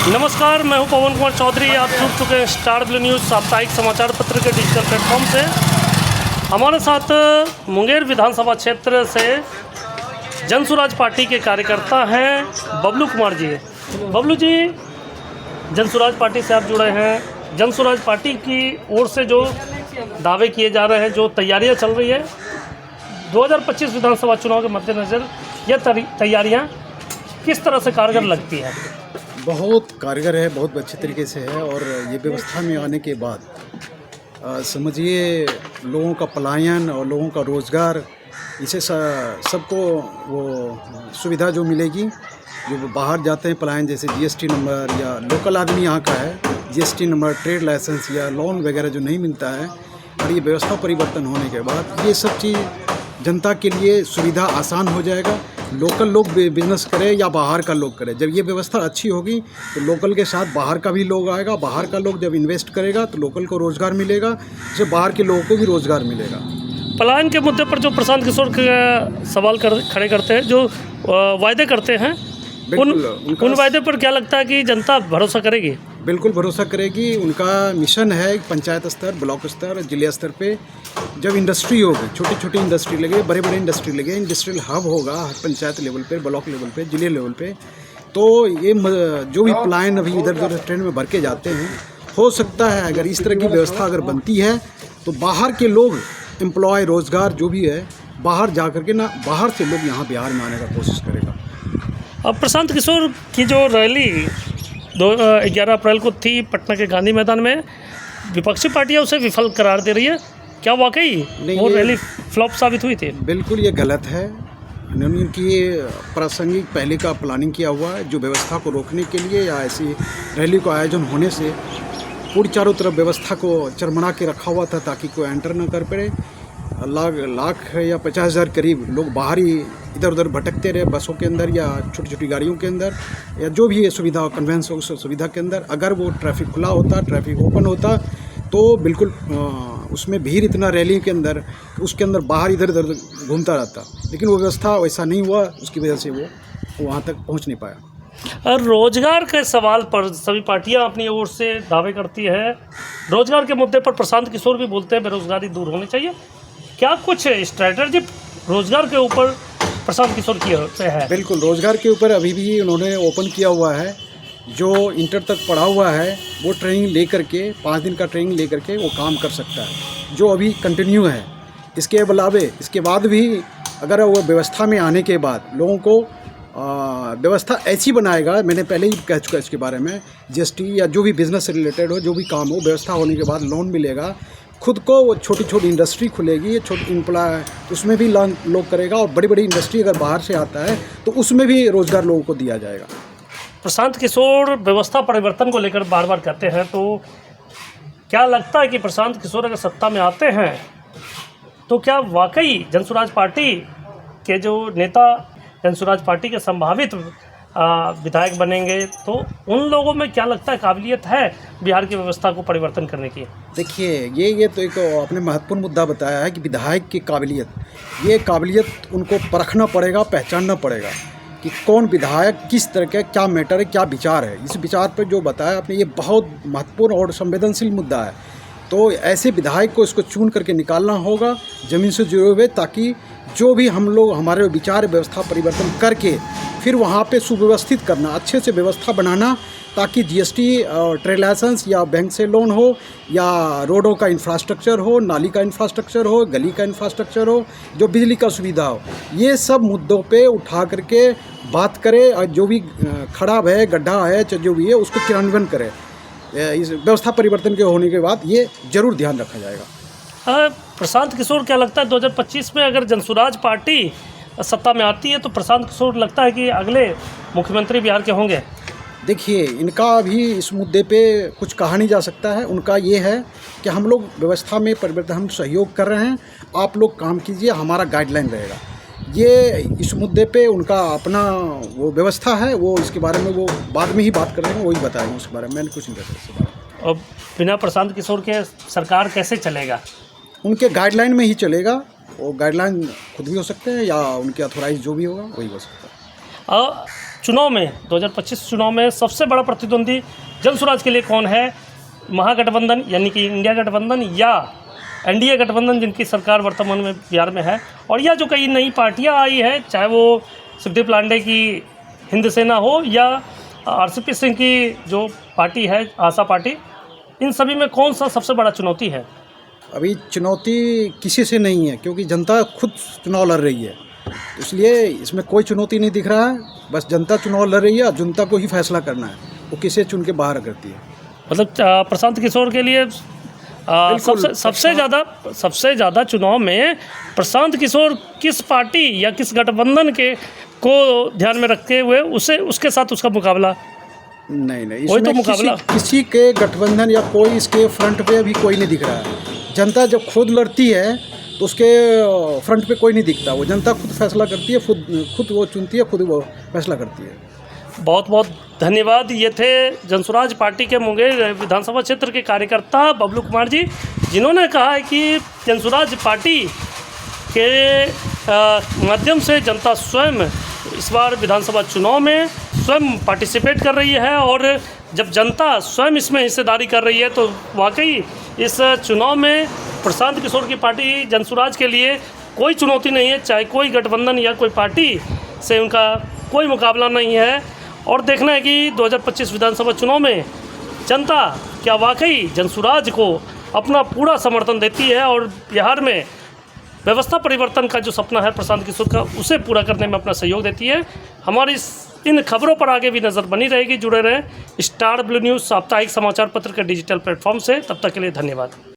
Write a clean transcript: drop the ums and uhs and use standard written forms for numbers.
नमस्कार, मैं हूं पवन कुमार चौधरी। आप जुड़ चुके हैं स्टार ब्लू न्यूज़ साप्ताहिक समाचार पत्र के डिजिटल प्लेटफॉर्म से। हमारे साथ मुंगेर विधानसभा क्षेत्र से जनसुराज पार्टी के कार्यकर्ता हैं बबलू कुमार जी। बबलू जी, जनसुराज पार्टी से आप जुड़े हैं। जनसुराज पार्टी की ओर से जो दावे किए जा रहे हैं, जो तैयारियां चल रही है 2025 विधानसभा चुनाव के मद्देनज़र, यह तैयारियां किस तरह से कारगर लगती है? बहुत कारगर है, बहुत अच्छे तरीके से है। और ये व्यवस्था में आने के बाद समझिए लोगों का पलायन और लोगों का रोज़गार, इसे सबको वो सुविधा जो मिलेगी, जो बाहर जाते हैं पलायन, जैसे जीएसटी नंबर या लोकल आदमी यहाँ का है जीएसटी नंबर, ट्रेड लाइसेंस या लोन वगैरह जो नहीं मिलता है, और ये व्यवस्था परिवर्तन होने के बाद ये सब चीज़ जनता के लिए सुविधा आसान हो जाएगा। लोकल लोग बिजनेस करें या बाहर का लोग करें, जब ये व्यवस्था अच्छी होगी तो लोकल के साथ बाहर का भी लोग आएगा। बाहर का लोग जब इन्वेस्ट करेगा तो लोकल को रोज़गार मिलेगा, जिससे बाहर के लोगों को भी रोज़गार मिलेगा। पलायन के मुद्दे पर जो प्रशांत किशोर सवाल खड़े करते हैं, जो वायदे करते हैं, उन वायदे पर क्या लगता है कि जनता भरोसा करेगी? बिल्कुल भरोसा करेगी। उनका मिशन है पंचायत स्तर, ब्लॉक स्तर, जिले स्तर पे जब इंडस्ट्री होगी, छोटी छोटी इंडस्ट्री लगे, बड़े बड़े इंडस्ट्री लगे, इंडस्ट्रियल हब होगा हर पंचायत लेवल पे, ब्लॉक लेवल पे, जिले लेवल पे, तो ये जो भी पलायन अभी इधर उधर ट्रेन में भर के जाते हैं, हो सकता है अगर इस तरह की व्यवस्था अगर बनती है तो बाहर के लोग एम्प्लॉय, रोज़गार जो भी है, बाहर जा कर के ना, बाहर से लोग यहाँ बिहार में आने का कोशिश करेगा। अब प्रशांत किशोर की जो रैली 11 अप्रैल को थी पटना के गांधी मैदान में, विपक्षी पार्टियां उसे विफल करार दे रही है। क्या वाकई वो रैली फ्लॉप साबित हुई थी? बिल्कुल ये गलत है। उनकी प्रासंगिक पहले का प्लानिंग किया हुआ है, जो व्यवस्था को रोकने के लिए या ऐसी रैली को आयोजन होने से पूरी चारों तरफ व्यवस्था को चरमरा के रखा हुआ था, ताकि कोई एंटर न कर पाए। लाख या 50,000 करीब लोग बाहर ही इधर उधर भटकते रहे, बसों के अंदर या छोटी छोटी गाड़ियों के अंदर, या जो भी ये सुविधा हो, कन्वेंस हो, उस सुविधा के अंदर। अगर वो ट्रैफिक खुला होता, ट्रैफिक ओपन होता, तो बिल्कुल उसमें भीड़ इतना रैली के अंदर, उसके अंदर बाहर इधर उधर घूमता रहता। लेकिन वो व्यवस्था वैसा नहीं हुआ, उसकी वजह से वो वहाँ तक पहुँच नहीं पाया। और रोजगार के सवाल पर सभी पार्टियां अपनी ओर से दावे करती है। रोजगार के मुद्दे पर प्रशांत किशोर भी बोलते हैं बेरोजगारी दूर होनी चाहिए। क्या कुछ स्ट्रैटेजी रोजगार के ऊपर प्रशांत किशोर की ओर से है? बिल्कुल, रोजगार के ऊपर अभी भी उन्होंने ओपन किया हुआ है। जो इंटर तक पढ़ा हुआ है वो ट्रेनिंग लेकर के, 5 दिन का ट्रेनिंग लेकर के वो काम कर सकता है, जो अभी कंटिन्यू है। इसके अलावे इसके बाद भी अगर वो व्यवस्था में आने के बाद लोगों को व्यवस्था ऐसी बनाएगा, मैंने पहले ही कह चुका इसके बारे में, जीएसटी या जो भी बिज़नेस से रिलेटेड हो, जो भी काम हो, व्यवस्था होने के बाद लोन मिलेगा, खुद को वो छोटी छोटी इंडस्ट्री खुलेगी, छोटी एम्प्लॉय उसमें भी लोग करेगा, और बड़ी बड़ी इंडस्ट्री अगर बाहर से आता है तो उसमें भी रोज़गार लोगों को दिया जाएगा। प्रशांत किशोर व्यवस्था परिवर्तन को लेकर बार बार कहते हैं, तो क्या लगता है कि प्रशांत किशोर अगर सत्ता में आते हैं तो क्या वाकई जनसुराज पार्टी के जो नेता, जनसुराज पार्टी के संभावित विधायक बनेंगे, तो उन लोगों में क्या लगता है काबिलियत है बिहार की व्यवस्था को परिवर्तन करने की? देखिए, ये तो एक आपने महत्वपूर्ण मुद्दा बताया है कि विधायक की काबिलियत, ये काबिलियत उनको परखना पड़ेगा, पहचानना पड़ेगा कि कौन विधायक किस तरह का, क्या मैटर है, क्या विचार है। इस विचार पर जो बताया आपने, ये बहुत महत्वपूर्ण और संवेदनशील मुद्दा है। तो ऐसे विधायक को इसको चुन करके निकालना होगा ज़मीन से जुड़े हुए, ताकि जो भी हम लोग हमारे विचार व्यवस्था परिवर्तन करके फिर वहाँ पे सुव्यवस्थित करना, अच्छे से व्यवस्था बनाना, ताकि जीएसटी, ट्रेड लाइसेंस या बैंक से लोन हो, या रोडों का इंफ्रास्ट्रक्चर हो, नाली का इंफ्रास्ट्रक्चर हो, गली का इंफ्रास्ट्रक्चर हो, जो बिजली का सुविधा हो, ये सब मुद्दों पे उठा करके बात करें, और जो भी खराब है, गड्ढा है, जो भी है, उसको क्रियान्वयन करें। इस व्यवस्था परिवर्तन के होने के बाद ये जरूर ध्यान रखा जाएगा। प्रशांत किशोर, क्या लगता है 2025 में अगर जनसुराज पार्टी सत्ता में आती है तो प्रशांत किशोर लगता है कि अगले मुख्यमंत्री बिहार के होंगे? देखिए, इनका अभी इस मुद्दे पे कुछ कहा नहीं जा सकता है। उनका ये है कि हम लोग व्यवस्था में परिवर्तन, हम सहयोग कर रहे हैं, आप लोग काम कीजिए, हमारा गाइडलाइन रहेगा। ये इस मुद्दे पे उनका अपना वो व्यवस्था है, वो इसके बारे में वो बाद में ही बात कर रहे हैं, वही बताएंगे उसके बारे में, मैंने कुछ नहीं कहा इसके बारे में। अब बिना प्रशांत किशोर के सरकार कैसे चलेगा? उनके गाइडलाइन में ही चलेगा। वो गाइडलाइन खुद भी हो सकते हैं या उनके अथॉराइज जो भी होगा वही हो सकता है। चुनाव में 2025 चुनाव में सबसे बड़ा प्रतिद्वंदी जनसुराज के लिए कौन है? महागठबंधन यानी कि इंडिया गठबंधन या एनडीए गठबंधन जिनकी सरकार वर्तमान में बिहार में है, और या जो कई नई पार्टियां आई है, चाहे वो सुखदेव पांडे की हिंद सेना हो या आरसीपी सिंह की जो पार्टी है आशा पार्टी, इन सभी में कौन सा सबसे बड़ा चुनौती है? अभी चुनौती किसी से नहीं है, क्योंकि जनता खुद चुनाव लड़ रही है, इसलिए इसमें कोई चुनौती नहीं दिख रहा है। बस जनता चुनाव लड़ रही है और जनता को ही फैसला करना है वो किसे चुन के बाहर करती है। मतलब प्रशांत किशोर के लिए सबसे ज़्यादा चुनाव में प्रशांत किशोर किस पार्टी या किस गठबंधन के को ध्यान में रखते हुए उसके साथ उसका मुकाबला? नहीं, कोई तो इसमें मुकाबला किसी के गठबंधन या कोई इसके फ्रंट पे अभी कोई नहीं दिख रहा है। जनता जब खुद लड़ती है तो उसके फ्रंट पे कोई नहीं दिखता, वो जनता खुद फैसला करती है, खुद वो चुनती है, खुद वो फैसला करती है। बहुत बहुत धन्यवाद। ये थे जनसुराज पार्टी के मुंगेर विधानसभा क्षेत्र के कार्यकर्ता बबलू कुमार जी, जिन्होंने कहा है कि जनसुराज पार्टी के माध्यम से जनता स्वयं इस बार विधानसभा चुनाव में स्वयं पार्टिसिपेट कर रही है, और जब जनता स्वयं इसमें हिस्सेदारी कर रही है तो वाकई इस चुनाव में प्रशांत किशोर की पार्टी जनसुराज के लिए कोई चुनौती नहीं है, चाहे कोई गठबंधन या कोई पार्टी से उनका कोई मुकाबला नहीं है। और देखना है कि 2025 विधानसभा चुनाव में जनता क्या वाकई जनसुराज को अपना पूरा समर्थन देती है और बिहार में व्यवस्था परिवर्तन का जो सपना है प्रशांत किशोर का, उसे पूरा करने में अपना सहयोग देती है। हमारी इन खबरों पर आगे भी नज़र बनी रहेगी। जुड़े रहें स्टार ब्लू न्यूज़ साप्ताहिक समाचार पत्र के डिजिटल प्लेटफॉर्म से। तब तक के लिए धन्यवाद।